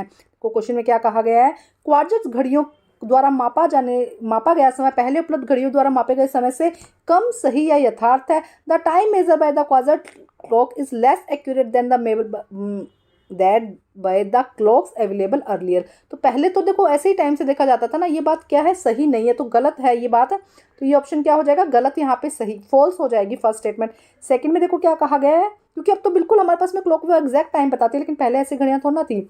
तो क्वेश्चन में क्या कहा गया है, क्वार्ट्ज घड़ियों द्वारा मापा गया समय पहले उपलब्ध घड़ियों द्वारा मापे गए समय से कम सही या यथार्थ है। The time measure by the quartz clock is less accurate then that by the clocks available earlier. तो पहले तो देखो ऐसे ही टाइम से देखा जाता था ना, ये बात क्या है, सही नहीं है, तो गलत है ये बात। तो ये ऑप्शन क्या हो जाएगा, गलत, यहाँ पे सही फॉल्स हो जाएगी फर्स्ट स्टेटमेंट। सेकंड में देखो क्या कहा गया है, क्योंकि अब तो बिल्कुल हमारे पास में क्लॉक वो एग्जैक्ट टाइम बताती है, लेकिन पहले ऐसी घड़ियां थोड़ा ना थी।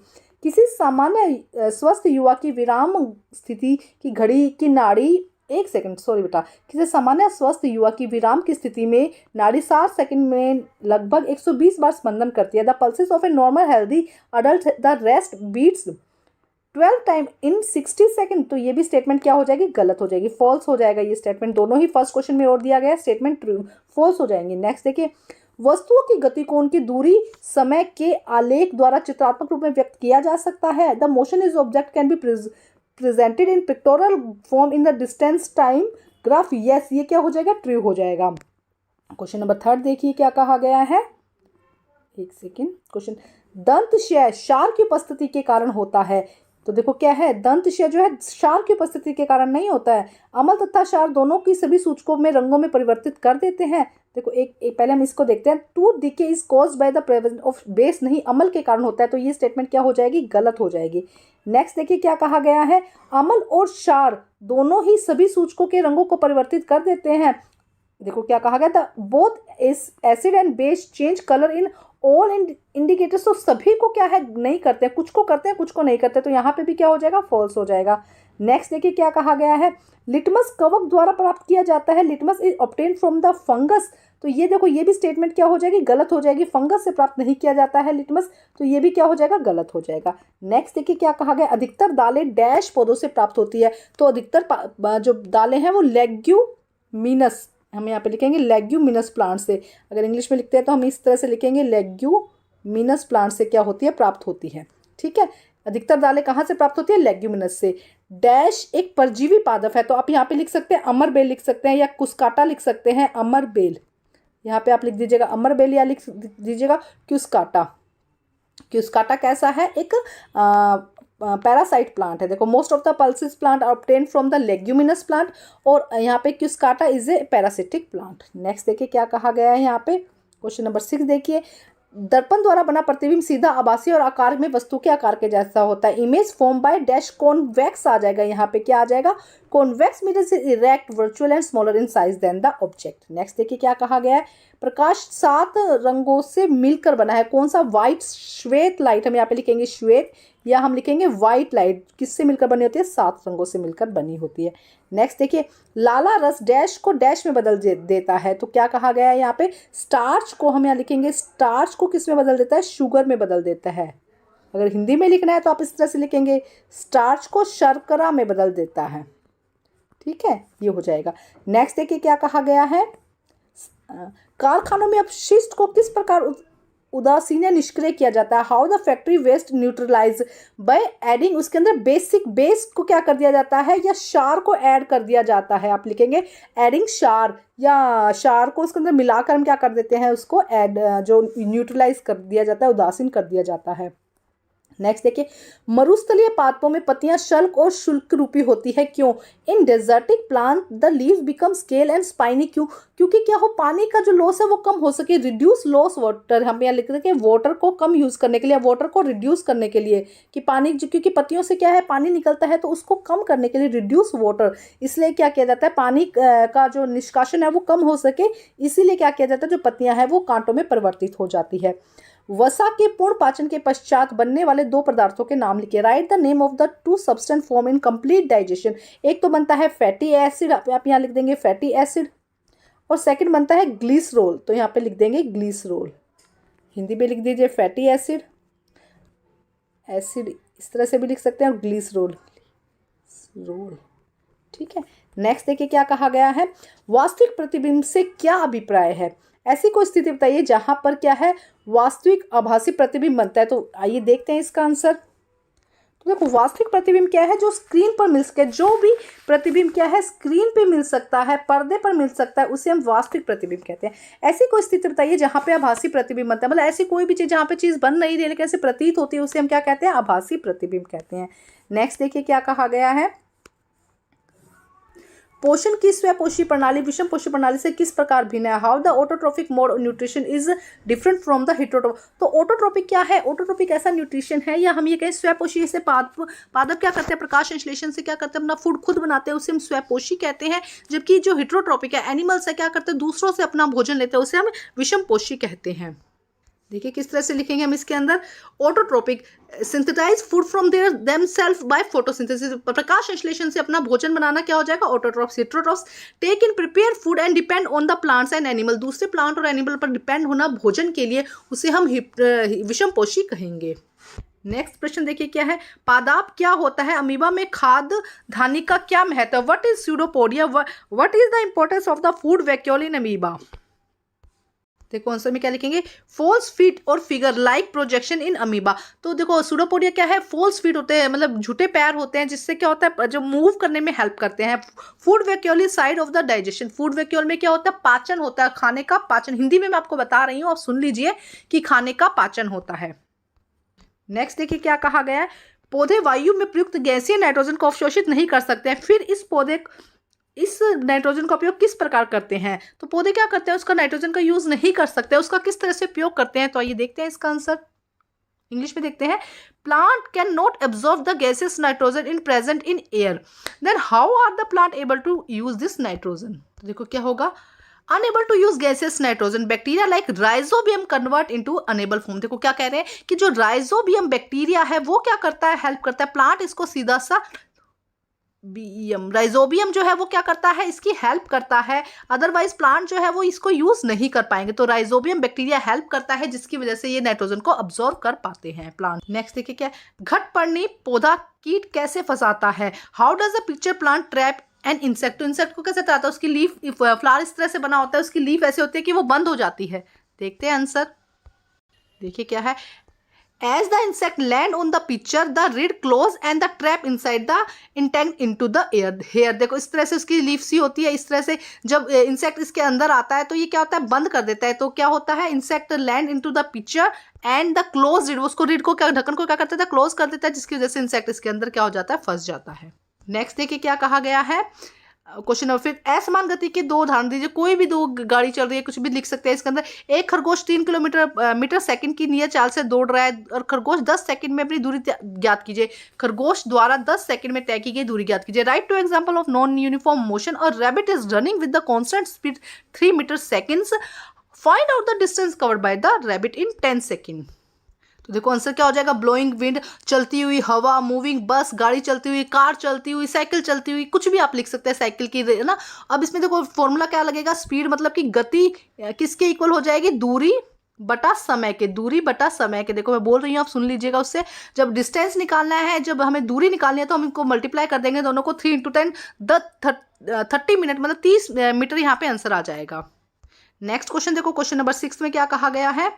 किसी सामान्य स्वस्थ युवा की विराम स्थिति की घड़ी की नाड़ी, एक सेकंड सॉरी बेटा, किसी सामान्य स्वस्थ युवा की विराम की स्थिति में नाड़ी 60 सेकंड में लगभग 120 बार स्पंदन करती है। The pulses of a normal healthy adult the rest beats 12 time in 60 second. तो ये भी स्टेटमेंट क्या हो जाएगी, गलत हो जाएगी, फॉल्स हो जाएगा ये स्टेटमेंट। दोनों ही फर्स्ट क्वेश्चन में और दिया गया स्टेटमेंट ट्रू फॉल्स हो जाएंगे। नेक्स्ट देखिए, वस्तुओं की गति को उनकी दूरी समय के आलेख द्वारा चित्रात्मक रूप में व्यक्त किया जा सकता है। The motion is object can be presented in pectoral form in the distance time graph. Yes, ये क्या हो जाएगा, ट्रू हो जाएगा। क्वेश्चन नंबर 3 देखिए क्या कहा गया है, एक सेकेंड। क्वेश्चन, दंतशय क्षार की उपस्थिति के कारण होता है। तो देखो क्या है, दंतशय जो है क्षार की उपस्थिति के कारण नहीं होता है। अम्ल तथा क्षार दोनों की सभी सूचकों में रंगों में परिवर्तित कर देते हैं। देखो एक पहले हम इसको देखते हैं। Tooth decay is caused by the presence of base, नहीं अम्ल के कारण होता है। तो ये स्टेटमेंट क्या हो जाएगी, गलत हो जाएगी। नेक्स्ट देखिए क्या कहा गया है, अम्ल और क्षार दोनों ही सभी सूचकों के रंगों को परिवर्तित कर देते हैं। देखो क्या कहा गया था, both acid and base change colour in all indicators. तो सभी को क्या है, नहीं करते हैं, कुछ को करते हैं कुछ को नहीं करते, तो यहाँ पे भी क्या हो जाएगा, फॉल्स हो जाएगा। नेक्स्ट देखिए क्या कहा गया है, लिटमस कवक द्वारा प्राप्त किया जाता है। Litmus is obtained from the fungus. तो ये देखो ये भी स्टेटमेंट क्या हो जाएगी, गलत हो जाएगी। फंगस से प्राप्त नहीं किया जाता है लिटमस, तो ये भी क्या हो जाएगा, गलत हो जाएगा। नेक्स्ट देखिए क्या कहा गया, अधिकतर दालें डैश पौधों से प्राप्त होती है। तो अधिकतर जो दालें हैं वो लेग्यूमिनस, हम यहाँ पे लिखेंगे लेग्यूमिनस प्लांट से। अगर इंग्लिश में लिखते हैं तो हम इस तरह से लिखेंगे, लेग्यूमिनस प्लांट से क्या होती है, प्राप्त होती है। ठीक है, अधिकतर दालें कहाँ से प्राप्त होती है, लेग्यूमिनस से। डैश एक परजीवी पादप है, तो आप यहाँ पे लिख सकते हैं अमर बेल लिख सकते हैं, या कुस्काटा लिख सकते हैं, अमर बेल। यहाँ पे आप लिख दीजिएगा अमर बेल, या लिख दीजिएगा क्यूस्काटा। क्यूस्काटा कैसा है, एक पैरासाइट प्लांट है। देखो most of the pulses plant are obtained from the leguminous plant, और यहाँ पे Cuscuta is a parasitic plant. Next देखिए क्या कहा गया है यहाँ पे, क्वेश्चन नंबर 6 देखिए, दर्पण द्वारा बना प्रतिबिंब सीधा आभासी और आकार में वस्तु के आकार के जैसा होता है। Image form by dash convex आ जाएगा, यहाँ पे क्या आ जाएगा, convex means erect virtual and smaller in size than the object. Next देखिए क्या कहा गया है, प्रकाश 7 रंगों से मिलकर बना है। कौन सा, व्हाइट श्वेत लाइट, हम यहाँ पे लिखेंगे श्वेत, या हम लिखेंगे व्हाइट लाइट। किससे मिलकर बनी होती है, 7 रंगों से मिलकर बनी होती है। नेक्स्ट देखिए, लाला रस डैश को डैश में बदल देता है। तो क्या कहा गया है यहाँ पे, स्टार्च को हम यहाँ लिखेंगे, स्टार्च को किस में बदल देता है, शुगर में बदल देता है। अगर हिंदी में लिखना है तो आप इस तरह से लिखेंगे, स्टार्च को शर्करा में बदल देता है। ठीक है, ये हो जाएगा। नेक्स्ट देखिए क्या कहा गया है, कारखानों में अपशिष्ट को किस प्रकार उदासीन या निष्क्रिय किया जाता है। How the factory waste neutralize by adding, उसके अंदर बेसिक बेस को क्या कर दिया जाता है, या क्षार को ऐड कर दिया जाता है। आप लिखेंगे एडिंग क्षार, या क्षार को उसके अंदर मिलाकर हम क्या कर देते हैं, उसको ऐड जो न्यूट्रलाइज कर दिया जाता है, उदासीन कर दिया जाता है। नेक्स्ट देखिए, मरुस्थलीय पादपों में पत्तियां शल्क और शुल्क रूपी होती है, क्यों। In desertic plant the leaves become scale and spiny, क्यों, क्योंकि क्या हो, पानी का जो लॉस है वो कम हो सके। रिड्यूस लॉस वाटर, हम यहाँ लिख देंगे वाटर को कम यूज करने के लिए, वाटर को रिड्यूस करने के लिए, कि पानी क्योंकि पत्तियों से क्या है, पानी निकलता है, तो उसको कम करने के लिए रिड्यूस वाटर, इसलिए क्या किया जाता है, पानी का जो निष्कासन है वो कम हो सके, इसीलिए क्या किया जाता है, जो पत्तियां हैं वो कांटों में परिवर्तित हो जाती है। वसा के पूर्ण पाचन के पश्चात बनने वाले 2 पदार्थों के नाम लिखिए। Right the name of the 2 substance form in complete digestion. एक तो बनता है फैटी एसिड, आप यहाँ लिख देंगे फैटी एसिड, और सेकंड बनता है ग्लिसरोल, तो यहाँ पे लिख देंगे ग्लिसरोल। हिंदी में लिख दीजिए फैटी एसिड, एसिड इस तरह से भी लिख सकते हैं, और ग्लिसरोल रोल। ठीक है, नेक्स्ट देखिए क्या कहा गया है, वास्तविक प्रतिबिंब से क्या अभिप्राय है। ऐसी कोई स्थिति बताइए जहां पर क्या है, वास्तविक आभासी प्रतिबिंब बनता है। तो आइए देखते हैं इसका आंसर। तो तो देखो वास्तविक प्रतिबिंब क्या है, जो स्क्रीन पर मिल सके, जो भी प्रतिबिंब क्या है स्क्रीन पे मिल सकता है, पर्दे पर मिल सकता है, उसे हम वास्तविक प्रतिबिंब कहते हैं। ऐसी कोई स्थिति बताइए जहाँ पे आभासी प्रतिबिंब बनता है, मतलब ऐसी कोई भी चीज़ जहाँ पे चीज़ बन नहीं रही है लेकिन ऐसे प्रतीत होती है, उसे हम क्या कहते हैं, आभासी प्रतिबिंब कहते हैं। नेक्स्ट देखिए क्या कहा गया है, पोषण की स्वपोषी प्रणाली विषम पोषी प्रणाली से किस प्रकार भिन्न है। How the autotrophic mode of nutrition is different from the heterotrophic. तो ऑटोट्रोपिक क्या है, ऑटोट्रोपिक ऐसा न्यूट्रिशन है, या हम ये कहें स्वपोषी, से पादप क्या करते हैं, प्रकाश संश्लेषण से क्या करते हैं, अपना फूड खुद बनाते हैं, उसे हम स्वपोषी कहते हैं। जबकि जो हेटेरोट्रोपिक है, एनिमल्स है, क्या करते हैं, दूसरों से अपना भोजन लेते हैं, उसे हम विषम पोषी कहते हैं। देखिए किस तरह से लिखेंगे हम इसके अंदर, autotrophic synthesize food from their themselves by photosynthesis, प्रकाश संश्लेषण से अपना भोजन बनाना क्या हो जाएगा, autotrophs. Heterotrophs take in prepare food and depend on the plants and animal, दूसरे प्लांट और एनिमल पर डिपेंड होना भोजन के लिए, उसे हम विषम पोषी कहेंगे। नेक्स्ट प्रश्न देखिए क्या है, पादाप क्या होता है, अमीबा में खाद्य धानी का क्या महत्व, what is pseudopodia, what is the importance of the food vacuole in amoeba. देखो आंसर में क्या लिखेंगे, फॉल्स फीट और figure like projection in amoeba. तो देखो सूडोपोडिया क्या है, फॉल्स फीट होते हैं, मतलब झूठे पैर होते हैं, जिससे क्या होता है, जो मूव करने में हेल्प करते हैं। Food vacuole is side of the digestion, food vacuole में क्या होता है, पाचन होता है, खाने का पाचन। हिंदी में मैं आपको बता रही हूँ, आप सुन लीजिए कि खाने का पाचन होता है। नेक्स्ट देखिए क्या कहा गया है, पौधे वायु में प्रयुक्त गैसीय नाइट्रोजन को अवशोषित नहीं कर सकते हैं, फिर इस नाइट्रोजन का उपयोग किस प्रकार करते हैं। तो पौधे क्या करते हैं, उसका नाइट्रोजन का यूज नहीं कर सकते, उसका किस तरह से उपयोग करते हैं। तो आइए देखते हैं इसका आंसर, इंग्लिश में देखते हैं। Plant can not absorb the gases nitrogen in present in air, then how are the plant able to use this nitrogen. तो देखो क्या होगा, unable to use gases nitrogen, bacteria like rhizobium convert into unable form. देखो क्या कह रहे हैं कि जो राइजोबियम बैक्टीरिया है वो क्या करता है, हेल्प करता है, प्लांट इसको सीधा सा राइजोबियम जो है वो क्या करता है, इसकी हेल्प करता है, अदरवाइज प्लांट जो है वो इसको यूज नहीं कर पाएंगे। तो राइजोबियम बैक्टीरिया हेल्प करता है, जिसकी वजह से ये नाइट्रोजन को अब्सॉर्ब कर पाते हैं प्लांट। नेक्स्ट देखिए क्या, घट पड़नी पौधा कीट कैसे फंसाता है, how does the pitcher plant trap and insect. तो इंसेक्ट को कैसे ट्रैप, उसकी लीफ, फ्लावर इस तरह से बना होता है, उसकी लीफ ऐसे होती है कि वो बंद हो जाती है। देखते हैं आंसर, देखिए क्या है, as the insect land on the picture the reed close and the trap inside the intent into the air। देखो इस तरह से उसकी लीफ सी होती है, इस तरह से जब इंसेक्ट इसके अंदर आता है तो ये क्या होता है, बंद कर देता है। तो क्या होता है, insect land into the picture and the close read, उसको रीड को क्या, ढक्कन को क्या करता है, क्लोज कर देता है, जिसकी वजह से इंसेक्ट इसके अंदर क्या हो जाता है, फंस जाता है। नेक्स्ट देखिए क्या कहा गया है, क्वेश्चन नंबर, फिर असमान गति के दो उदाहरण दीजिए, कोई भी दो गाड़ी चल रही है, कुछ भी लिख सकते हैं इसके अंदर। एक खरगोश 3 किलोमीटर मीटर सेकंड की नियत चाल से दौड़ रहा है और खरगोश 10 सेकंड में अपनी दूरी ज्ञात कीजिए। खरगोश द्वारा 10 सेकंड में तय की गई दूरी ज्ञात कीजिए। Write two example of non uniform motion और rabbit is running with the constant speed 3 meter seconds, find out the distance covered by the rabbit in 10 second. तो देखो आंसर क्या हो जाएगा, ब्लोइंग विंड, चलती हुई हवा, मूविंग बस, गाड़ी चलती हुई, कार चलती हुई, साइकिल चलती हुई, कुछ भी आप लिख सकते हैं साइकिल की, है ना। अब इसमें देखो फॉर्मूला क्या लगेगा, स्पीड मतलब कि गति किसके इक्वल हो जाएगी, दूरी बटा समय के, दूरी बटा समय के। देखो मैं बोल रही हूँ, आप सुन लीजिएगा। उससे जब डिस्टेंस निकालना है, जब हमें दूरी निकालनी है, तो हम इनको मल्टीप्लाई कर देंगे दोनों को, 3 × 10 30 मिनट, मतलब 30 मीटर यहाँ पे आंसर आ जाएगा। नेक्स्ट क्वेश्चन देखो, क्वेश्चन नंबर 6 में क्या कहा गया है,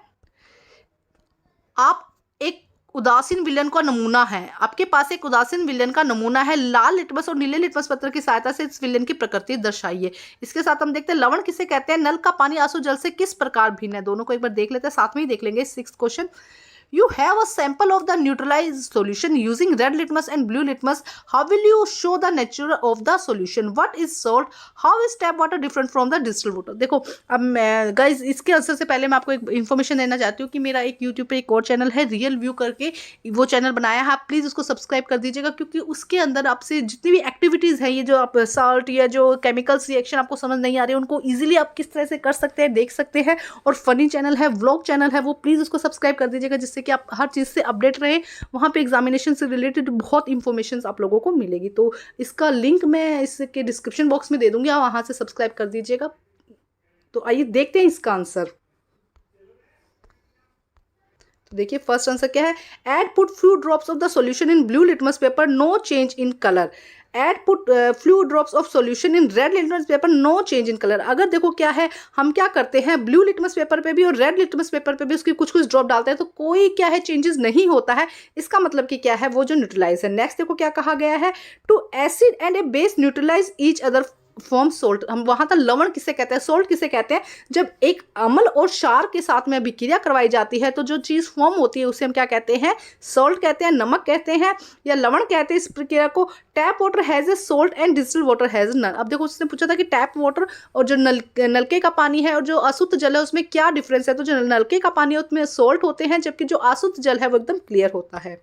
आप एक उदासीन विलयन का नमूना है, आपके पास एक उदासीन विलयन का नमूना है, लाल लिटमस और नीले लिटमस पत्र की सहायता से इस विलयन की प्रकृति दर्शाइए। इसके साथ हम देखते हैं लवण किसे कहते हैं, नल का पानी आंसू जल से किस प्रकार भिन्न है। दोनों को एक बार देख लेते हैं, साथ में ही देख लेंगे। 6th question, you have a sample of the neutralized solution using red litmus and blue litmus, how will you show the nature of the solution, what is salt, how is tap water different from the distilled water। देखो अब मैं guys इसके answer से पहले मैं आपको एक information देना चाहती हूँ कि मेरा एक यूट्यूब पे एक और चैनल है रियल व्यू करके, वो चैनल बनाया है, आप प्लीज़ उसको सब्सक्राइब कर दीजिएगा, क्योंकि उसके अंदर आपसे जितनी भी एक्टिविटीज़ हैं, ये जो आप साल्ट या जो केमिकल्स रिएक्शन आपको समझ नहीं आ रही है, उनको ईजिली आप किस तरह से कर सकते हैं, देख सकते हैं। और फनी चैनल है, व्लॉग चैनल है, वो प्लीज़ उसको सब्सक्राइब कर दीजिएगा, जिससे कि आप हर चीज़ से अपडेट रहें। वहाँ पे एग्जामिनेशन से रिलेटेड बहुत इंफॉर्मेशन आप लोगों को मिलेगी, तो इसका लिंक मैं इसके डिस्क्रिप्शन बॉक्स में दे दूंगी, आप वहाँ से सब्सक्राइब कर दीजिएगा। तो आइए देखते हैं इसका आंसर। तो देखिए फर्स्ट आंसर क्या है, add put few drops of the solution in blue litmus paper, no change in colour. Add put few drops of solution in red litmus paper, no change in colour. अगर देखो क्या है, हम क्या करते हैं ब्लू लिटमस पेपर पे भी और रेड लिटमस पेपर पे भी उसकी कुछ कुछ ड्रॉप डालते हैं तो कोई क्या है चेंजेस नहीं होता है, इसका मतलब कि क्या है वो जो न्यूट्रलाइज है। नेक्स्ट देखो क्या कहा गया है, two acid and a base neutralize each other form salt. हम वहां तक लवण किसे कहते हैं, सोल्ट किसे कहते हैं, जब एक अम्ल और क्षार के साथ में अभिक्रिया करवाई जाती है तो जो चीज फॉर्म होती है उसे हम क्या कहते हैं, सोल्ट कहते हैं, नमक कहते हैं या लवण कहते हैं इस प्रक्रिया को। Tap water has a salt and distilled water has none. अब देखो उसने पूछा था कि टैप वाटर और जो नलके का पानी है और जो अशुद्ध जल है उसमें क्या डिफरेंस है, तो जो नलके का पानी है उसमें सोल्ट होते हैं जबकि जो अशुद्ध जल है वो एकदम क्लियर होता है।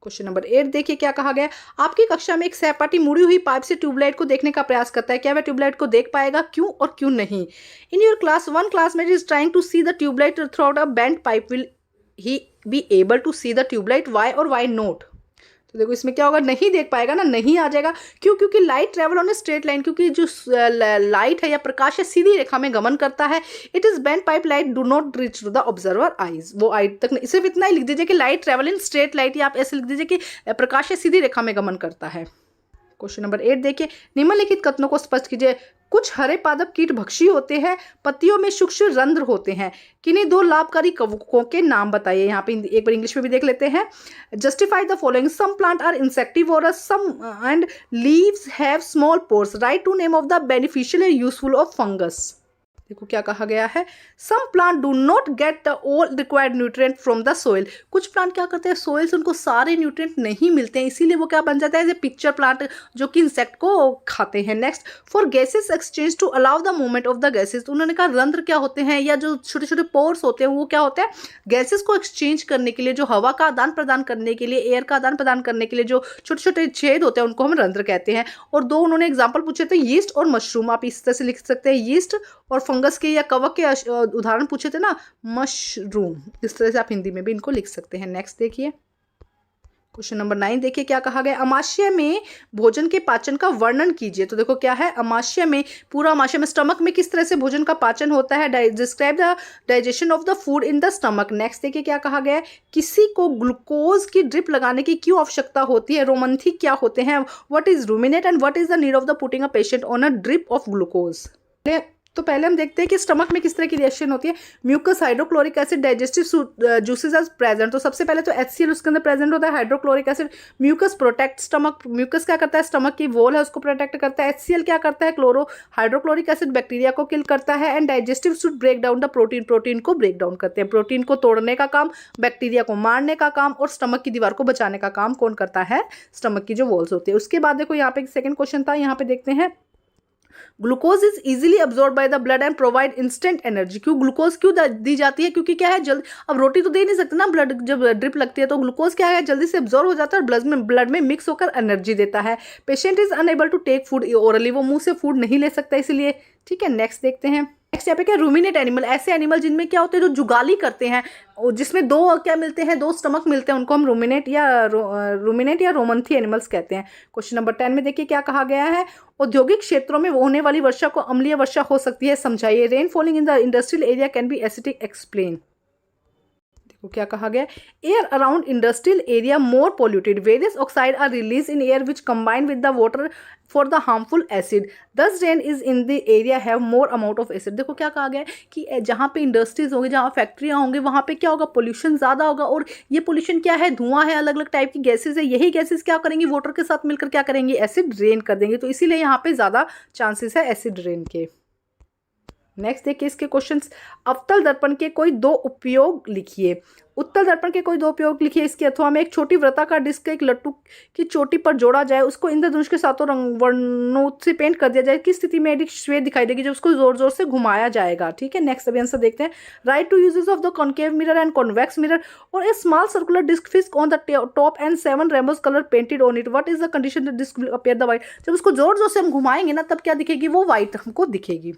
क्वेश्चन नंबर 8 देखिए क्या कहा गया, आपकी कक्षा में एक सहपाठी मुड़ी हुई पाइप से ट्यूबलाइट को देखने का प्रयास करता है, क्या वह ट्यूबलाइट को देख पाएगा, क्यों और क्यों नहीं। In your class one classmate is trying to see the tubelight throughout a bent pipe, will he be able to see the tubelight, why or why not. तो देखो इसमें क्या होगा, नहीं देख पाएगा ना, नहीं आ जाएगा, क्यों, क्योंकि light travel on a straight line, क्योंकि जो लाइट है या प्रकाश है सीधी रेखा में गमन करता है। It is bent pipe light do not reach to the observer eyes, वो आई तक नहीं, सिर्फ इतना ही लिख दीजिए कि light travel in straight light, या आप ऐसे लिख दीजिए कि प्रकाश है सीधी रेखा में गमन करता है। क्वेश्चन नंबर 8 देखिए, निम्नलिखित कथनों को स्पष्ट कीजिए। कुछ हरे पादप कीट भक्षी होते हैं, पत्तियों में सूक्ष्म रंध्र होते हैं, किन्हीं दो लाभकारी कवकों के नाम बताइए। यहाँ पे एक बार इंग्लिश में भी देख लेते हैं। Justify the following, some plant are insectivorous, some and leaves have small pores, write two name of the beneficial and useful of fungus. देखो क्या कहा गया है, some plant do not get the all required nutrient from the soil. कुछ plant क्या करते हैं, soil से उनको सारे न्यूट्रिएंट नहीं मिलते हैं, इसीलिए वो क्या बन जाता है, एज ए पिक्चर प्लांट जो कि इंसेक्ट को खाते हैं। Next, for gases exchange to allow the movement of the gases. तो उन्होंने कहा रंध्र क्या होते हैं या जो छोटे छोटे पोर्स होते हैं वो क्या होते हैं, गैसेस को एक्सचेंज करने के लिए, जो हवा का आदान प्रदान करने के लिए, एयर का आदान प्रदान करने के लिए जो छोटे छोटे छेद होते हैं उनको हम रंध्र कहते हैं। और दो उन्होंने एग्जाम्पल पूछे थे, यीस्ट और मशरूम, आप इस तरह से लिख सकते हैं, यीस्ट और फंगस के या कवक के उदाहरण पूछे थे ना, मशरूम, इस तरह से आप हिंदी में भी इनको लिख सकते हैं। नेक्स्ट देखिए क्वेश्चन नंबर 9 देखिए क्या कहा गया, अमाशय में भोजन के पाचन का वर्णन कीजिए। तो देखो क्या है, अमाशय में, पूरा अमाशय में स्टमक में किस तरह से भोजन का पाचन होता है, describe the digestion of the food in the stomach. Next देखिए क्या कहा गया है, किसी को ग्लूकोज की ड्रिप लगाने की क्यों आवश्यकता होती है, रोमंथी क्या होते हैं, what is ruminate and what is the need of the putting a patient on a drip of glucose. तो पहले हम देखते हैं कि स्टमक में किस तरह की रिएक्शन होती है। Mucus, hydrochloric acid, digestive juices are present. तो सबसे पहले तो HCl उसके अंदर प्रेजेंट होता है, hydrochloric acid. Mucus protect stomach, mucus क्या करता है, स्टमक की वॉल है उसको प्रोटेक्ट करता है। HCl क्या करता है, हाइड्रोक्लोरिक एसिड बैक्टीरिया को किल करता है। And digestive should break down the protein, protein को ब्रेक डाउन करते हैं। प्रोटीन को तोड़ने का काम, बैक्टीरिया को मारने का काम और स्टमक की दीवार को बचाने का काम कौन करता है, स्टमक की जो वॉल्स होती है। उसके बाद देखो यहाँ पे एक सेकंड क्वेश्चन था, यहाँ पे देखते हैं, glucose is easily absorb by the blood and provide instant energy. क्यों ग्लूकोज क्यों दी जाती है, क्योंकि क्या है, जल्द, अब रोटी तो दे नहीं सकते ना, ब्लड जब ड्रिप लगती है तो ग्लूकोज क्या है, जल्दी से अब्सॉर्ब हो जाता है और ब्लड में मिक्स होकर एनर्जी देता है। Patient is unable to take food orally, वो मुंह से फूड नहीं ले सकता इसलिए। ठीक है, नेक्स्ट देखते हैं। नेक्स्ट यहाँ पे क्या, रूमिनेट एनिमल, ऐसे एनिमल जिनमें क्या होते हैं, जो जुगाली करते हैं, जिसमें दो क्या मिलते हैं, दो स्टमक मिलते हैं, उनको हम रूमिनेट या रोमंथी एनिमल्स कहते हैं। क्वेश्चन नंबर 10 में देखिए क्या कहा गया है, औद्योगिक क्षेत्रों में होने वाली वर्षा को अम्लीय वर्षा हो सकती है, समझाइए। Rain falling in the industrial area can be acidic, explain. देखो क्या कहा गया, air around industrial area more polluted, various oxide are release in air which combine with the water for the harmful acid, thus rain is in the area have more amount of acid. देखो क्या कहा गया है कि जहाँ पे industries होंगे, जहाँ फैक्ट्रियाँ होंगी, वहाँ पे क्या होगा, पोल्यूशन ज़्यादा होगा। और ये पोल्यूशन क्या है, धुआं है, अलग अलग टाइप की गैसेज है, यही गैसेज क्या करेंगी, वाटर के साथ मिलकर क्या करेंगे, एसिड रेन कर देंगे। तो इसीलिए यहाँ पे ज़्यादा चांसेस है एसिड रेन के। नेक्स्ट देखिए इसके क्वेश्चंस, अवतल दर्पण के कोई दो उपयोग लिखिए। उत्तल दर्पण के कोई दो उपयोग लिखिए। इसके अथवा में एक छोटी वृत्ताकार डिस्क एक लट्टू की चोटी पर जोड़ा जाए, उसको इंद्रधनुष के सातों रंग वर्णों से पेंट कर दिया जाए, किस स्थिति में एडिक श्वेत दिखाई देगी, जब उसको जोर जोर से घुमाया जाएगा। ठीक है, नेक्स्ट अभी आंसर देखते हैं। Write two uses of the concave mirror and convex mirror और a small circular disc fixed on the top and 7 rainbows colour painted on it, what is the condition the disc will appear the white. जब उसको जोर जोर से हम घुमाएंगे ना, तब क्या दिखेगी, वो व्हाइट हमको दिखेगी।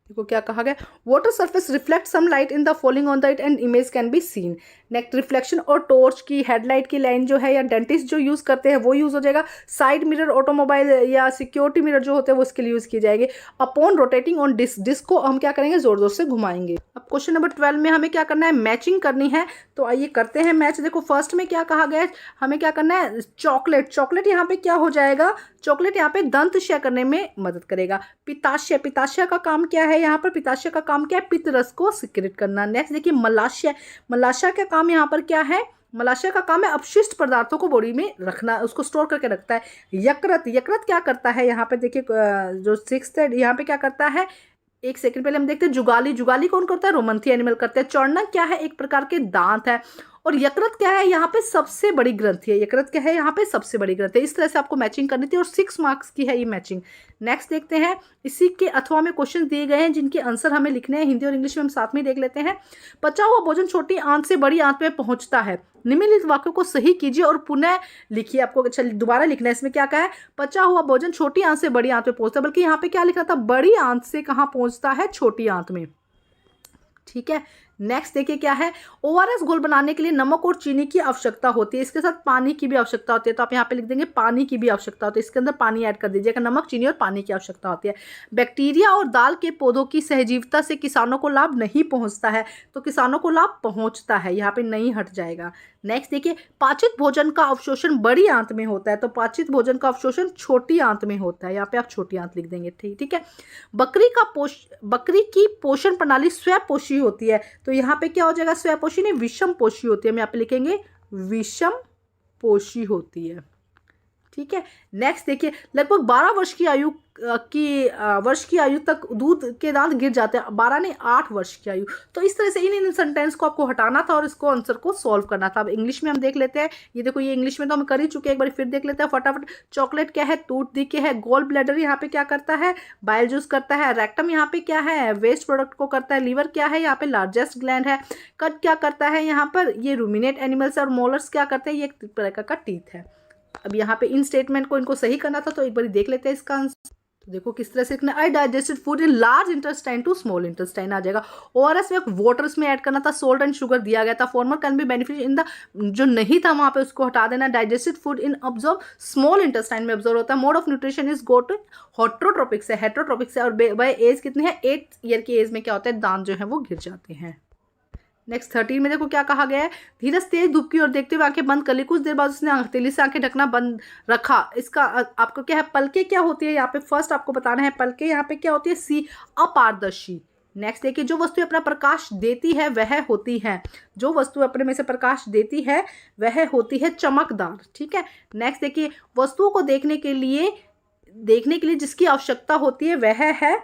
देखो क्या कहा गया, water surface reflect some light in the falling on the it and image can be seen. Next reflection और टॉर्च की हेडलाइट की लाइन जो है या डेंटिस्ट जो यूज़ करते हैं वो यूज़ हो जाएगा। साइड मिरर ऑटोमोबाइल या सिक्योरिटी मिरर जो होते हैं वो इसके लिए यूज़ किए जाएंगे। अपॉन रोटेटिंग ऑन डिस्क को हम क्या करेंगे, जोर जोर से घुमाएंगे। अब क्वेश्चन नंबर 12 में हमें क्या करना है, मैचिंग करनी है। तो आइए करते हैं मैच। देखो फर्स्ट में क्या कहा गया है, हमें क्या करना है, चॉकलेट। चॉकलेट यहाँ पे क्या हो जाएगा, चॉकलेट यहाँ पे दंत शय करने में मदद करेगा। पिताशय, पिताशय का काम क्या है यहाँ पर, पिताशय का काम क्या है, पित्त रस को सिक्रेट करना। नेक्स्ट देखिए मलाशय, मलाशय का काम यहाँ पर क्या है, मलाशय का काम है अपशिष्ट पदार्थों को बॉडी में रखना, उसको स्टोर करके रखता है। यकृत, यकृत क्या करता है यहाँ पे देखिए, जो 6th है यहाँ पे क्या करता है, एक सेकंड पहले हम देखते हैं जुगाली। जुगाली कौन करता है, रोमंथी एनिमल करते हैं। चौड़ना क्या है, एक प्रकार के दांत है। और यकृत क्या है, यहाँ पे सबसे बड़ी ग्रंथि है। यकृत क्या है, यहाँ पे सबसे बड़ी ग्रंथि है। इस तरह से आपको मैचिंग करनी थी और 6 मार्क्स की है ये मैचिंग। नेक्स्ट देखते हैं, इसी के अथवा में क्वेश्चन दिए गए हैं जिनके आंसर हमें लिखने हैं, हिंदी और इंग्लिश में हम साथ में देख लेते हैं। पचा हुआ भोजन छोटी आंत से बड़ी आंत में पहुंचता है। निम्नलिखित वाक्यों को सही कीजिए और पुनः लिखिए। आपको दोबारा लिखना है, इसमें क्या कहा है, पचा हुआ भोजन छोटी आंत से बड़ी आंत में पहुंचता है, बल्कि यहाँ पे क्या लिखना था, बड़ी आंत से कहाँ पहुंचता है, छोटी आंत में। ठीक है, नेक्स्ट देखिए क्या है, ओआरएस घोल बनाने के लिए नमक और चीनी की आवश्यकता होती है, इसके साथ पानी की भी आवश्यकता होती है। तो आप यहाँ पे लिख देंगे पानी की भी आवश्यकता होती है, इसके अंदर पानी ऐड कर दीजिएगा। नमक, चीनी और पानी की आवश्यकता होती है। बैक्टीरिया और दाल के पौधों की सहजीविता से किसानों को लाभ नहीं पहुंचता है, तो किसानों को लाभ पहुंचता है, यहाँ पे नहीं हट जाएगा। नेक्स्ट देखिए, पाचित भोजन का अवशोषण बड़ी आंत में होता है, तो पाचित भोजन का अवशोषण छोटी आंत में होता है, यहाँ पे आप छोटी आंत लिख देंगे। ठीक है, बकरी की पोषण प्रणाली स्वपोषी होती है, तो यहाँ पे क्या हो जाएगा, स्वपोषी नहीं विषम पोषी होती है, हम यहाँ पे लिखेंगे विषम पोषी होती है। ठीक है, नेक्स्ट देखिए, लगभग 12 वर्ष की आयु तक दूध के दांत गिर जाते हैं। 12 नहीं 8 वर्ष की आयु। तो इस तरह से इन सेंटेंस को आपको हटाना था और इसको आंसर को सॉल्व करना था। अब इंग्लिश में हम देख लेते हैं। ये देखो, ये इंग्लिश में तो हम कर ही चुके हैं, एक बार फिर देख लेते हैं फटाफट। चॉकलेट क्या है, टूथ दिखे है। गोल ब्लैडर यहाँ पे क्या करता है, बाइल जूस करता है। रेक्टम यहाँ पे क्या है, वेस्ट प्रोडक्ट को करता है। लीवर क्या है, यहाँ पे लार्जेस्ट ग्लैंड है। कट क्या करता है, यहाँ पर ये रूमिनेट एनिमल्स है। और मोलर्स क्या करते हैं, ये एक प्रकार का टीथ है। अब यहाँ पे इन स्टेटमेंट को इनको सही करना था, तो एक बार देख लेते हैं इसका आंसर। तो देखो किस तरह से लिखना, I digested food in large intestine to small intestine आ जाएगा। ओआरएस में वाटर में ऐड करना था, सोल्ट एंड शुगर दिया गया था। Farmer can be benefit in the, जो नहीं था वहां पे उसको हटा देना। Digested food in observe small intestine में ऑब्जर्व होता है। Mode of nutrition is got heterotrophic से, हेट्रोट्रोपिक से। और बाय एज कितनी है, 8 ईयर की एज में क्या होता है, दांत जो है वो गिर जाते हैं। नेक्स्ट 13 में देखो क्या कहा गया है, धीरज तेज धूप की ओर देखते हुए आंखें बंद कर ली। कुछ देर बाद उसने हथेली से आंखें ढकना बंद रखा। इसका आपको क्या है, पलके क्या होती है, यहाँ पे फर्स्ट आपको बताना है पलके यहाँ पे क्या होती है, सी अपारदर्शी। नेक्स्ट देखिए, जो वस्तु अपना प्रकाश देती है वह होती है, जो वस्तु अपने में से प्रकाश देती है वह होती है चमकदार। ठीक है, नेक्स्ट देखिए, वस्तुओं को देखने के लिए जिसकी आवश्यकता होती है वह है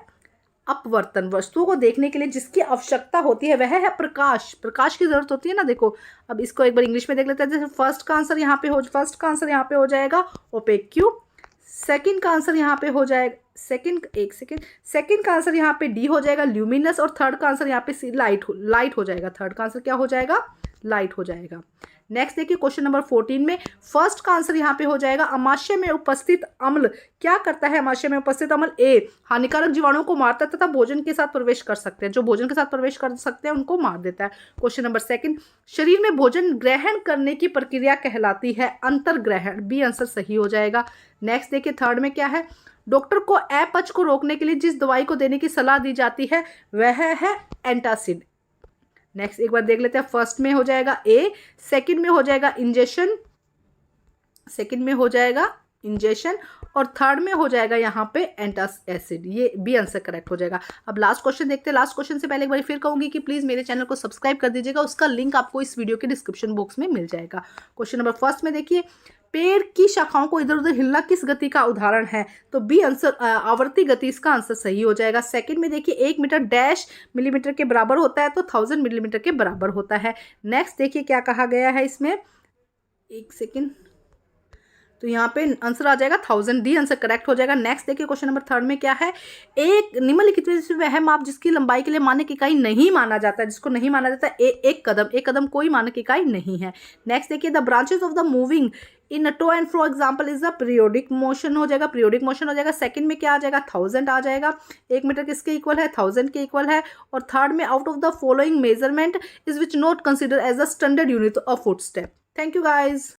अपवर्तन। वस्तुओं को देखने के लिए जिसकी आवश्यकता होती है वह है प्रकाश। प्रकाश की जरूरत होती है ना। देखो अब इसको एक बार इंग्लिश में देख लेते हैं। जैसे फर्स्ट का आंसर यहाँ पे हो जाएगा ओपेक क्यूब। सेकंड का आंसर यहाँ पे हो जाएगा सेकंड का आंसर यहाँ पे डी हो जाएगा ल्यूमिनस। और थर्ड का आंसर यहाँ पे सी लाइट हो जाएगा। थर्ड का आंसर क्या हो जाएगा, लाइट हो जाएगा। नेक्स्ट देखिए, क्वेश्चन नंबर 14 में फर्स्ट का आंसर यहाँ पे हो जाएगा अमाशय में उपस्थित अम्ल क्या करता है। अमाशय में उपस्थित अम्ल ए हानिकारक जीवाणुओं को मारता है तथा भोजन के साथ प्रवेश कर सकते हैं। जो भोजन के साथ प्रवेश कर सकते हैं उनको मार देता है। क्वेश्चन नंबर 2, शरीर में भोजन ग्रहण करने की प्रक्रिया कहलाती है अंतर्ग्रहण। बी आंसर सही हो जाएगा। नेक्स्ट देखिए, थर्ड में क्या है, डॉक्टर को अपच को रोकने के लिए जिस दवाई को देने की सलाह दी जाती है वह है एंटासिड। नेक्स्ट एक बार देख लेते हैं, फर्स्ट में हो जाएगा ए, सेकंड में हो जाएगा इंजेक्शन और थर्ड में हो जाएगा यहाँ पे एंटासिड। ये बी आंसर करेक्ट हो जाएगा। अब लास्ट क्वेश्चन देखते हैं। लास्ट क्वेश्चन से पहले एक बार फिर कहूंगी कि प्लीज मेरे चैनल को सब्सक्राइब कर दीजिएगा, उसका लिंक आपको इस वीडियो के डिस्क्रिप्शन बॉक्स में मिल जाएगा। क्वेश्चन नंबर 1 में देखिए, पेड़ की शाखाओं को इधर उधर हिलना किस गति का उदाहरण है। तो बी आंसर आवर्ती गति, इसका आंसर सही हो जाएगा। सेकंड में देखिए, 1 मीटर डैश मिलीमीटर के बराबर होता है तो 1000 मिलीमीटर के बराबर होता है। नेक्स्ट देखिए क्या कहा गया है इसमें, एक सेकंड, तो यहाँ पे आंसर आ जाएगा 1000, डी आंसर करेक्ट हो जाएगा। नेक्स्ट देखिए क्वेश्चन नंबर 3 में क्या है, एक निम्नलिखित में से वह माप जिसकी लंबाई के लिए मानक इकाई नहीं माना जाता है, जिसको नहीं माना जाता है, एक कदम कोई मानक इकाई नहीं है। नेक्स्ट देखिए, the branches of the moving in to and fro example is the periodic motion हो जाएगा, पीरियोडिक मोशन हो जाएगा। सेकंड में क्या आ जाएगा, 1000 आ जाएगा, 1 मीटर किसके इक्वल है, 1000 के इक्वल है। और थर्ड में, out of the following measurement is which not consider as a standard unit of footstep. Thank you guys.